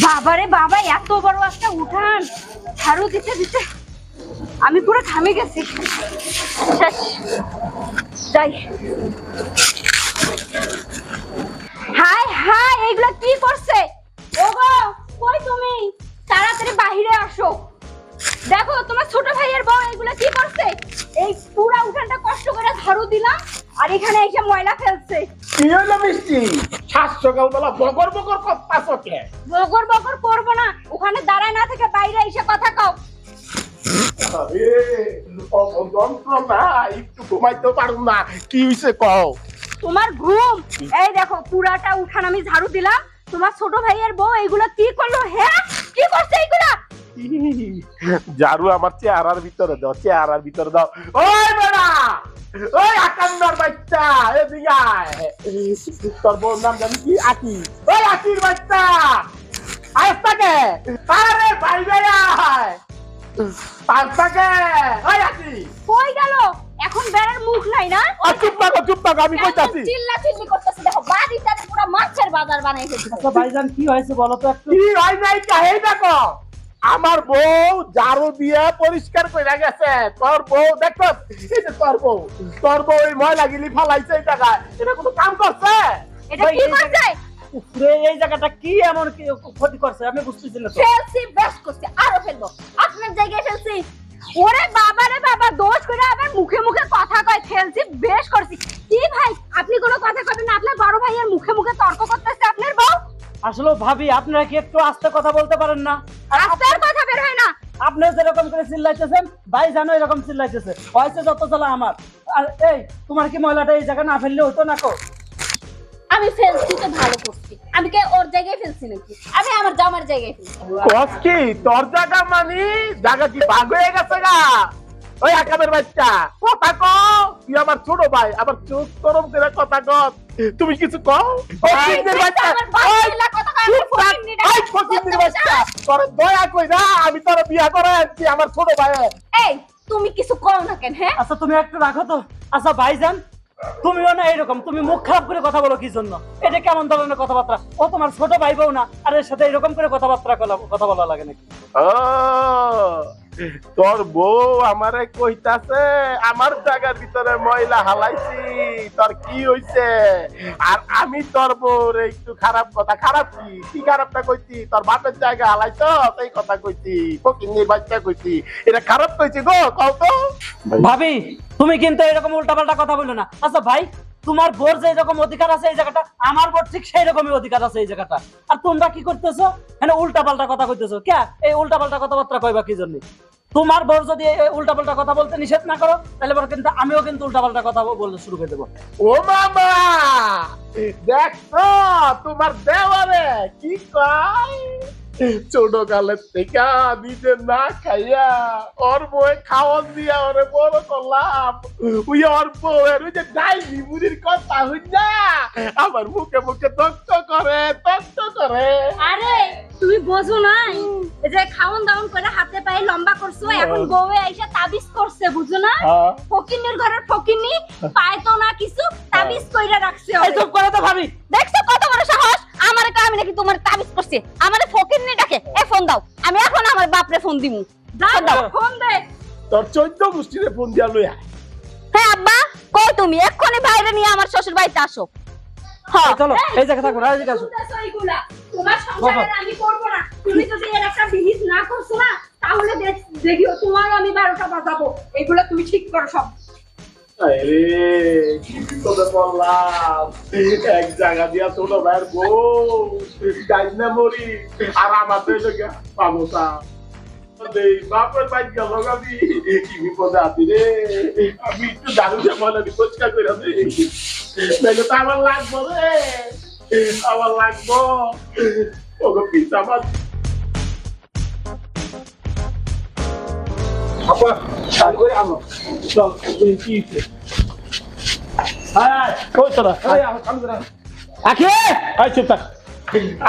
বাবারে বাবা, এত বড় একটা উঠান ঝাড়ু দিতে দিতে আমি পুরো ঘামে গেছি। শেষ, যাই। হাই হাই, এগুলা কি করছে? ওগো, কই তুমি? তাড়াতাড়ি বাইরে আসো। দেখো তোমার ছোট ভাইয়ের বউ এগুলা কি করছে। এই পুরো উঠানটা কষ্ট করে ঝাড়ু দিলাম আর এখানে এসে ময়লা ফেলছে। কি হলো মিষ্টি? সাত সকালবেলা বকর বকর করতাছো কে? বকর বকর করবো না, ওখানে দাঁড়ায় না থেকে বাইরে এসে কথা কও। আরে যন্ত্রণা, একটু ঘুমাইতে পারুম না। কি হইছে কও? তোমার ঘুম? এই দেখো পুরাটা উঠান আমি ঝাড়ু দিলাম, তোমার ছোট ভাইয়ের বউ এগুলা কি করলো? হ্যাঁ, কি করছে এগুলা? ঝাড়ু আমার চেহারার ভিতরে দাও, চেহারার ভিতরে দাও। ওই বেড়া, ওই আকান্দার বাচ্চা, এদিকে আয়। তোর বউর নাম জানি কি? আকি। ওই আকির বাচ্চা, আস্তাকে। আরে বাইরে আয়, আস্তাকে। ওই আকি, কই গেল? এখন বেড়ার মুখ নাই না? চুপ থাকো, আমি কইতাছি। চিল্লা চিল্লি করতেছে, দেখো বাড়িটাতে পুরো মাছের বাজার বানাই ফেলছে। আচ্ছা ভাইজান, কি হয়েছে বলো তো একটু। কি হয় নাই কাহে দেখো, আমার বউ ঝাড়ু দিয়ে পরিষ্কার করে গেছে। তোর বউ দেখো, এই যে তোর বউ এই ময়লা গিলি ফালাইছে এই জায়গায়। এটা কোনো কাম করছে? এটা কি করছে? উপরে এই জায়গাটা কি এমন কি ক্ষতি করছে আমি বুঝতেছি না তো। ফেলছি, বেশ করছে, আরো ফেলবো। আপনার জায়গায় ফেলছি। ওরে বাবা রে বাবা, দোষ করে আবার মুখে মুখে কথা কয়। ফেলছি, বেশ করছি। কি ভাই, আপনি কোনো কথা কবেন না? আপনার বড় ভাইয়ের মুখে মুখে তর্ক করতেছে আপনার বউ। আসলে ভাবি, আপনারা কি একটু আস্তে কথা বলতে পারেন না? রাস্তার কথা বের হয় না। আপনি যেরকম করে চিল্লাইতেছেন, ভাই জানো এরকম চিল্লাইতেছে। হয়েছে যত জ্বালা আমার। আর এই, তোমার কি ময়লাটা এই জায়গা না ফেললে হতো না কো? আমি ফেলছি তো ভালো করছি। আমি কে ওর জায়গায় ফেলছি নাকি? আমি আমার জামার জায়গায় ফেলছি। কস কি তোর জায়গা মানি? জায়গা কি ভাগ হয়ে গেছে গা? ওই আকামের বাচ্চা, কথা কও। তুই আমার ছোট ভাই, আবার চোখ গরম করে কথা কও। তুমি কিছু কও? ওই ফকিন্নির বাচ্চা, ওই ফকিন্নির বাচ্চা, তোর দয়া কই না, আমি তোর বিয়া করে আনছি আমার ছোট ভাই। এই, তুমি কিছু কও না কেন? হ্যাঁ, আচ্ছা তুমি একটু রাখো তো। আচ্ছা ভাইজান, তুমিও না এরকম, তুমি মুখ খারাপ করে কথা বলো কি জন্য? এটা কেমন ধরনের কথাবার্তা? ও তোমার ছোট ভাই বউ না, আর এর সাথে এরকম করে কথা বলা লাগে নাকি? ও, তোর বউ আমারে কইতাছে আমার জায়গার ভিতরে ময়লা হালাইছি, তোর কি হইছে? আর আমি তোর বউর একটু খারাপ কথা, খারাপ কি খারাপটা কইছি? তোর বাপের জায়গা হালাইতো সেই কথা কইছি, ফকিন্নির বাচ্চা কইছি। এটা খারাপ কইছি গো, কও তো। ভাবি, তুমি কিন্তু এরকম উল্টাপাল্টা কথা বলো না। আচ্ছা ভাই, তোমার বোর যে এরকম অধিকার আছে এই জায়গাটা, আমার বোর ঠিক সেই রকমই অধিকার আছে এই জায়গাটা। আর তোমরা কি করতেছো? হ্যাঁ, উল্টাপাল্টা কথা কইতেছো কে? এই উল্টাপাল্টা কথাবার্তা কইবা কি জন্য? তোমার বোর যদি উল্টাপাল্টা কথা বলতে নিষেধ না করো, তাহলে পরে কিন্তু আমিও কিন্তু উল্টাপাল্টা কথা বলতে শুরু করে দেবো। ও মামা, দেখো তোমার দেওয়ারে কি কয়? ছোট কালের থেকে নিজে না খাইয়া ওর বউয়ে খাওয়ান দিয়া ওরে বড় করলাম। ওই ওর বউয়ের ওই যে ডাইনি বুড়ির কথা হই না, আমার মুখে মুখে তক্ত করে। আরে তুমি বোঝো নাই, এই যে খাওন দাওন করে হাতে পায়ে লম্বা করছো, এখন বউয়ে আইসা তাবিজ করছে, বুঝো না? ফকিন্নির ঘরের ফকিন্নি, পায় তো না কিছু, তাবিজ কইরা রাখছে। এই চুপ করে তো ভাবি। দেখছো কত বড় সাহস? আমারে কয় আমি নাকি তোমার তাবিজ করছে? আমারে ফকিন্নি ডাকে। এ ফোন দাও, আমি এখন আমার বাপরে ফোন দিমু। দাও ফোন দে। তোর 14 গোষ্ঠীরে ফোন দিয়া লইয়া। হ্যাঁ আব্বা, কই তুমি? এক্ষুনি বাইরে নিয়ে আমার শ্বশুর বাড়িতে আসো। হ্যাঁ চলো, এই জায়গা থাকো, রাজি আসো। তোমার সংসারে আমি করব না। তুমি যদি এর একটা বিহিত না করছো না, তাহলে দেখিও তোমার আমি 12টা বাজাবো। এগুলো তুমি ঠিক করো সব। আরে কি তোদের বললাম, এক জায়গা দিয়া ছোট ভাইয়ের বউ যাই না মরি, আর আমাদের লোকে পাবো তা বাপের বাইক গেল। আমি কি বিপদে আছি রে, আমি একটু দারু যে ময়লা পরিষ্কার করে দিই, নাইলে তো আমার লাগবো রে, আমার লাগবো। ওগো পিস আমার আপা শাল করে আনো। চল কি কই তোরা?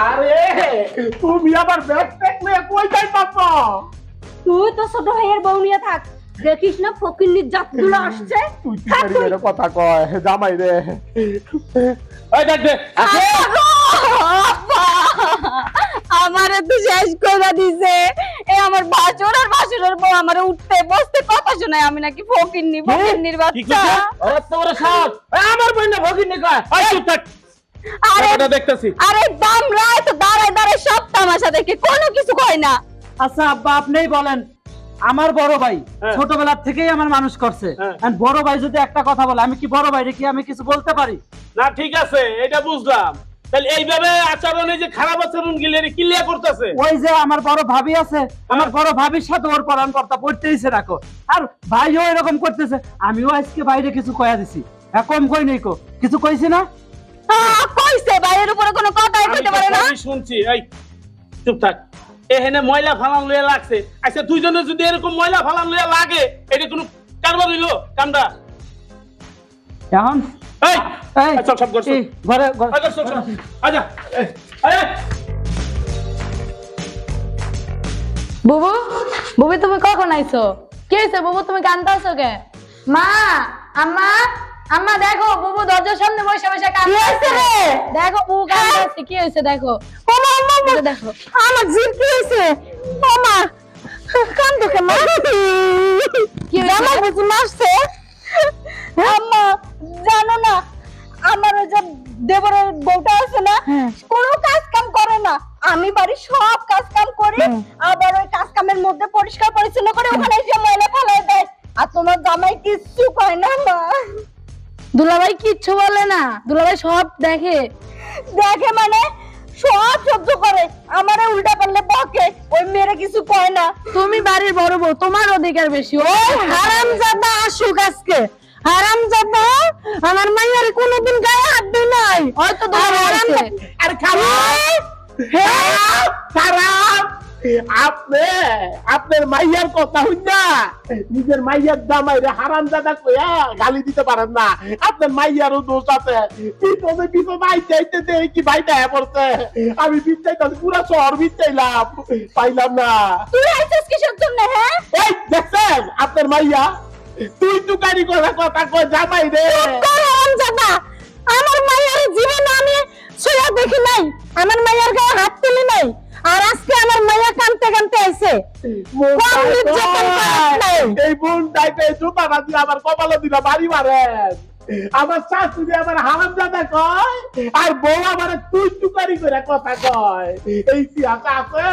আরে তুমি আবার ব্যাগ ট্যাগ নিয়ে কই যাইতাছ? তুই তো ছোট ভাইয়ের বউ নিয়ে থাক, দেখিস না ফকিন্নির জাতগুলো আসছে। তুই কি করে কথা কয় জামাই রে? এই দেখ দে আব্বা আমারে তো শেষ করে দিছে। এ আমার বাসর আর বাসরের বউ আমারে উঠতে বসতে কথা শোনায়, আমি নাকি ফকিন্নির কি বাচ্চা। কইছে? ওরে তোর সাহস! আমার বই না ভগিনী কয়। ওই চুপ থাক। আরে এটা দেখতেছি। আরে দামরায় তো দাঁড়ায় দাঁড়ায় সব তামাশা দেখে কোনো কিছু কয় না। আচ্ছা আব্বা আপনিই বলেন, আমার বড় ভাই হ্যাঁ। ছোটবেলা থেকেই আমার মানুষ করছে, হ্যাঁ। আর বড় ভাই যদি একটা কথা বলে আমি কি বড় ভাইরে কি আমি কিছু বলতে পারি? না ঠিক আছে, এটা বুঝলাম। তাহলে এইভাবে আচরণে যে খারাপ আচরণ গিলে ক্লিয়ার করতেছে। ওই যে আমার বড় ভাবি আছে, আমার বড় ভাবির সাথে ওর পরাণ কর্তা পড়তেইছে রাখো, আর ভাইও এরকম করতেছে। আমিও আজকে বাইরে কিছু কয়া দিছি, কম কই নেই কো, কিছু কইছি না? কইছে বাইরের উপরে কোনো কথাই আমি কইতে তো পারে না। সবই শুনছি। এই চুপ থাক। এখানে ময়লা ফালান লইয়া লাগছে। আচ্ছা দুইজনে যদি এরকম ময়লা ফালান লইয়া লাগে, এটা কোনো কারবার হইলো কামটা? এখন এই এই, আচ্ছা সব করছো। এই, ঘরে ঘরে- আচ্ছা সব সব। আচ্ছা এই, এই। বুবু বুবু তুমি কখন আইছো? কি হয়েছে বুবু, তুমি কান্দাছো কে? মা, আম্মা, আম্মা দেখো বুবু দরজার সামনে বসে বসে কান্দাছে। দেখো বুবু কান্দাছে, কি হয়েছে দেখো। ও মা আম্মা দেখো আমার জিভ কি হইছে? ও মা কান্দো কে মা? কি হইছে? আমার বুঝি মারছে? আম্মা জানো না আমার ওই যে দেবরের বউটা আছে না, কোনো কাজ কাম করে না। আমি বাড়ির সব কাজ কাম করি, আবার ওই কাজ কামের মধ্যে পরিষ্কার পরিচ্ছন্ন করে ওখানে এসে ময়লা ফেলাই দেয়। আর তোমার জামাই কিচ্ছু কয় না মা। দুলাভাই কিচ্ছু বলে না? দুলাভাই সব দেখে? দেখে মানে সব সহ্য করে, আমারে উল্টা পারলে বকে, ওই মেয়েরা কিছু কয় না। তুমি বাড়ির বড় বউ, তোমার অধিকার বেশি। ও হারামজাদা আসুক আজকে। হারামজাদা আমার মাইয়ার কোনোদিন গায়ে হাত দেয় নাই। হয়তো দুলাভাই আছে। আরে খারাপ খারাপ। আপনি আপনার মাইয়ার কথা হইনা নিজের মাইয়ার জামাইরে হারামজাদা কইয়া গালি দিতে পারেন না। আপনার মাইয়ারও দোষ আছে। পিছনে পিছনে আইতে আইতে দেখি কি ভাইটা পড়ছে। আমি বিচ্ছাইতাছি, পুরা শহর বিচ্ছাইলাম, পাইলাম না। তুই আইছিস কিসের জন্য? হ্যাঁ এই দেখছেন আপনার মাইয়া তুই তুকারি করা কথা কয় জামাই রে। হারামজাদা, আমার মাইয়ার জীবন আমি ছুঁয়া দেখি নাই, আমার মাইয়ার গায়ে হাত তুলি নাই, আর আজকে আমার মাইয়া কানতে কানতে আইছে। কম নির্যাতন করাস নাই। এই বোন টাইপে জুতা বাজি আমার কপালে দিলা বাড়ি মারেন। আমার শাশুড়ি আমার হারামজাদা কয়, আর বউ আমার তুই তুকারি করে কথা কয়। এই কি আছে?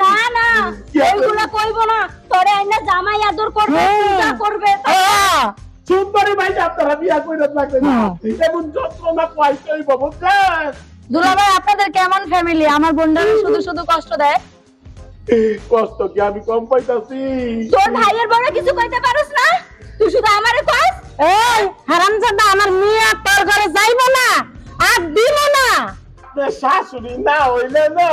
না না কি আছে? ওইগুলা কইবো না, তোরে আইনা জামাই আদর করবে, পূজা করবে। সুন্দরী ভাই আপনারা বিয়া করে লাগবে না, এমন যন্ত্রণা পাইতেই বুঝছেন? দুলাভাই আপনাদের কেমন ফ্যামিলি? আমার বোনটা শুধু শুধু কষ্ট দেয়। কষ্ট কি আমি কম পাইতাছি? তোর ভাইয়ের বড় কিছু কইতে পারোস না, তুই শুধু আমারে কস। এই হারামজাদা, আমার মেয়ে তোর ঘরে যাইবো না আর দিব না। আপনার শাশুড়ি না হইলে না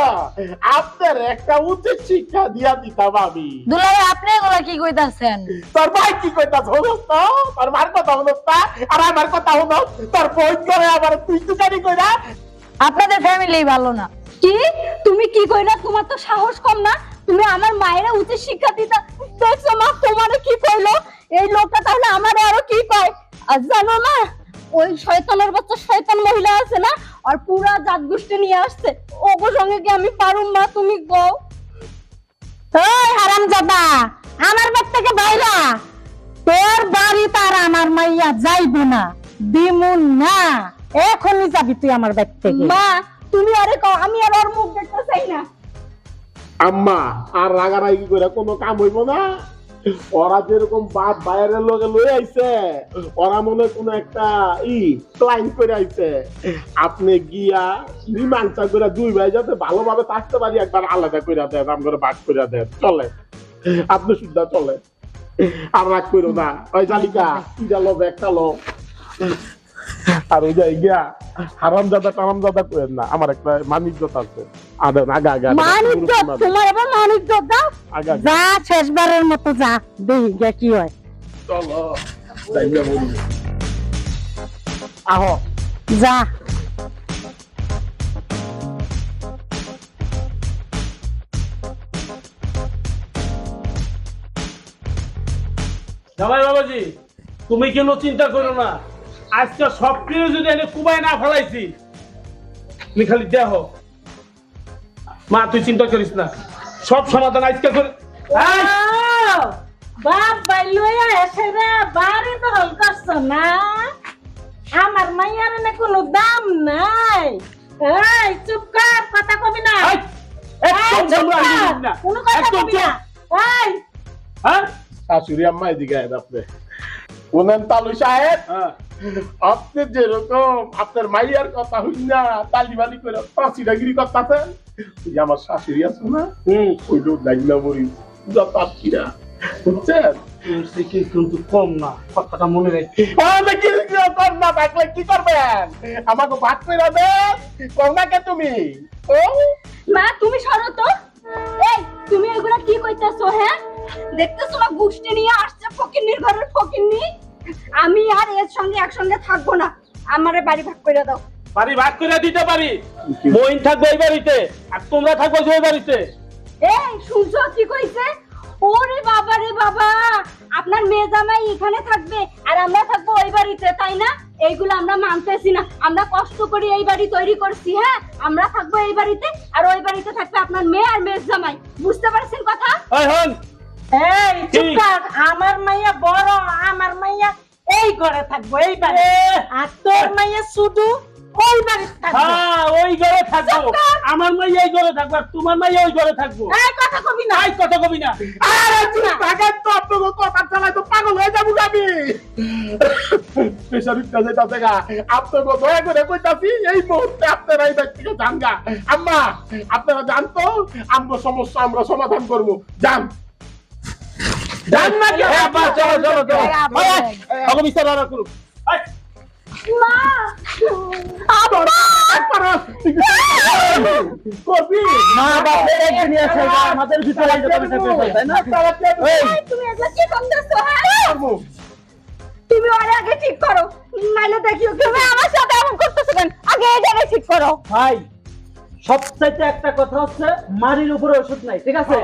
আপনার একটা উচিত শিক্ষা দিয়া দিতাম আমি। দুলাভাই আপনি এগুলা কি কইতাছেন? তোর ভাই কি কইতাছ হনস তো? তোর মার কথা হনস না, আর আমার কথা হনস। তোর বোন করে আবার তুই তুকারি কইরা। আপনাদের ফ্যামিলি ভালো না। কি তুমি কি কইলা? তোমার তো সাহস কম না, তুমি আমার মায়েরা উচিত শিক্ষা দিতা। দেখছো মা তোমারে কি কইলো এই লোকটা, তাহলে আমারে আরো কি কয়? আর জানো না ওই শয়তানের বাচ্চা শয়তান মহিলা আছে না, আর পুরা জাত গোষ্ঠী নিয়ে আসছে, ওগো সঙ্গে কি আমি পারুম মা? তুমি কও। এই হারামজাদা, আমার বাড়ি থেকে বাইরা, তোর বাড়ি তার আমার মাইয়া যাইবো না, দিমু না। এখনই যাবি তুই আমার বাড়ি থেকে। মা তুমি আরে কও, আমি আর ওর মুখ দেখতে চাই না। আম্মা আর রাগারাগি করে কোনো কাম হইব না। ওরা যেরকম বাপ বাইরের লোকে লয়ে আইছে, ওরা মনে কোনো একটা প্ল্যান করে আইছে। আপনি গিয়া মীমাংসা করে দুই ভাই যাতে ভালোভাবে থাকতে পারি একবার আলাদা করে দেন, আমরা ভাগ করে দেন, চলে? আপনি সুদ্ধা চলে, আর রাগ করো না। ওই জালিকা ইটা লোভ একটা লোভ। আর ওই যাই গিয়া হারামজাদা টারামজাদা করেন না, আমার একটা মানিজ্যত আছে। আদেন আগা আগা মানিজ্জত? তোমার এবার মানিজ্জত দাও? আগা যা শেষবারের মতো যা, দেখি গিয়া কি হয়। চলো যাইয়া বলি। আহো যা। জামাই বাবাজি তুমি কেন চিন্তা করো না, আজকে সবকিছু যদি এনে কুবাই না ফেলাইছি, তুমি খালি দেখো মা তুই চিন্তা করিস না, সব সমাধান আজকে করে। এই, বাপ বাইলুয়া এসে রে বাড়ি তো হল করছ না আমার মাইয়ার না কোনো দাম নাই এই চুপ কর কথা কবি না এই, একদম চুপ সামনে কর, আসবি না। কোনো কথা একদম কবি না এই হ্যাঁ শাশুড়ি আম্মা এদিকে আয়েন আপনি বলেন তালু সাহেব হ্যাঁ। আপনি যেরকম আপনার মাইয়ার কথা হই না তালিবালি করে পাঁচিরাগিরি করতেছেন ওই যে আমার শাশুড়ি আছে না ওই লোক লাগলা মরি যত আটকিরা বুঝছেন কিন্তু কম না, কথাটা মনে রাখি। আমি কি কর না থাকলে কি করবেন আমাকে ভাত করে দেন কর না কে তুমি ও মা তুমি সরো তো। এই তুমি এগুলা কি কইতাছো? হ্যাঁ দেখতেছো না গুষ্টি নিয়ে আসছে ফকিন্নির ঘরের ফকিন্নি। আমি আর এর সঙ্গে একসঙ্গে থাকবো না, আমারে বাড়ি ভাগ করে দাও। বাড়ি ভাগ করে দিতে পারি, মইন থাকবে ওই বাড়িতে আর তোমরা থাকবে ওই বাড়িতে। এই শুনছো কি কইছে? ওরে বাবা রে বাবা, আপনার মেয়ে জামাই এখানে থাকবে আর আমরা থাকবো ওই বাড়িতে, তাই না? এইগুলো আমরা মানতেছি না, আমরা কষ্ট করে এই বাড়ি তৈরি করছি। হ্যাঁ আমরা থাকবো এই বাড়িতে আর ওই বাড়িতে থাকবে আপনার মেয়ে আর মেয়ের জামাই। বুঝতে পারছেন কথা? এই হন, এই চুপ কি? কর আমার মাইয়া বড় আমার মাইয়া এই ঘরে থাকবো এই বাড়ি আর তোর মাইয়া শুধু ওই বাড়ি থাকবো হ্যাঁ ওই ঘরে থাকবো, আমার মাইয়া এই ঘরে থাকবো আর তোমার মাইয়া ওই ঘরে থাকবো। এই কথা কবি না এই কথা কবি না। আরে তুই থাকেন তো আপনাকে কথা চালাই তো পাগল হয়ে যাবো আমি প্রেশার উঠতে যেতে গা আপনাকে দয়া করে কইতাছি এই মুহূর্তে আপনারা এই ব্যক্তি থেকে যান গা আম্মা আপনারা জানতো আমরা সমস্যা আমরা সমাধান করবো যান জান না কি? হ্যাঁ, বাস, চলো চলো চলো। আব্বা, এই, এই, ওকে বিচার আর করুক। এই, মা করবি মা বাপের একদিনই আছে, এটা আমাদের ভিতরে এই যে কথা পেশাল, তাই না? এই, এই, তুমি এগুলা কি করতেছো? হ্যাঁ তুমি ওরে আগে ঠিক করো, নাইলে দেখিও তুমি আমার সাথে এমন করতেছো কেন? আগে এই জায়গায় ঠিক করো। ভাই সবচাইতে একটা কথা হচ্ছে মারির উপরে ওষুধ নাই, ঠিক আছে?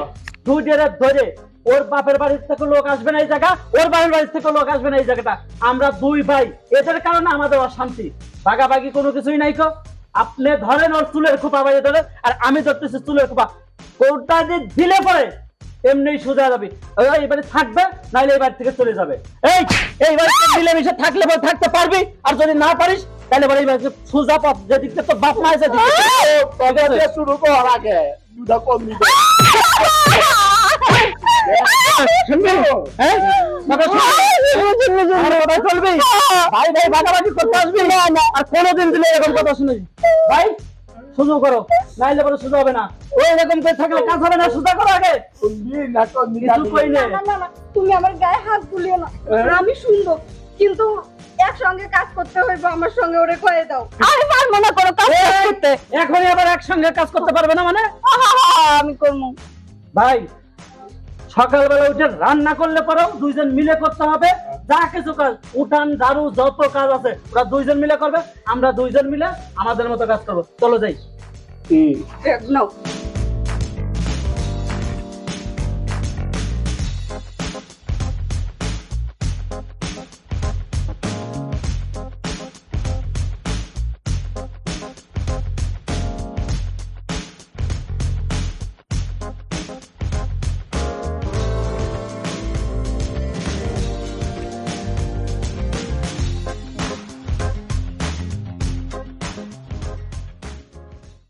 দুই ডেরে ধরে ওর বাপের বাড়ির থেকে লোক আসবে না এই জায়গা, ওর বাপের বাড়ির থেকে লোক আসবে না এই জায়গাটা। আমরা দুই ভাই, এদের কারণে আমাদের অশান্তি, ভাগাভাগি কোনো কিছুই নাই। আপনি ধরেন ওর চুলের খোপা বাইরে ধরেন আর আমি ধরতেছি চুলের খোপা, কোনটা যে দিলে পরে এমনি সোজা যাবে, এই বাড়ি থাকবে নাইলে এই বাড়ি থেকে চলে যাবে। এই বাড়িতে মিলেমিশে থাকলে পরে থাকতে পারবি, আর যদি না পারিস তাহলে বলে এই বাড়িতে সোজা পথ যেদিক থেকে তোর বাপ মা আছে শুরু কর আগে দুটা কম নিবে ভাই ভাই ভাগাভাগি করতে আসবি না, আর কোনোদিন দিলে এরকম কথা শুনি ভাই শুরু করো, নাইলে পরে সোজা হবে না। ওই এরকম করে থাকলে কাজ হবে না, সোজা করো আগে। কিছু কই নেই। না না না, তুমি আমার গায়ে হাত তুলিও না, আমি শুনবো কিন্তু একসঙ্গে কাজ করতে হইব, আমার সঙ্গে ওরে কয়ে দাও। আমি পারবো না কোনো কাজ করতে। এখনই আবার একসঙ্গে কাজ করতে পারবে না মানে? আমি করবো ভাই সকালবেলা উঠে রান্না করলে পরেও দুইজন মিলে করতে হবে, যা কিছু কাজ উঠান ঝাড়ু যত কাজ আছে ওরা দুইজন মিলে করবে, আমরা দুইজন মিলে আমাদের মতো কাজ করবো। চলো যাই। নাও।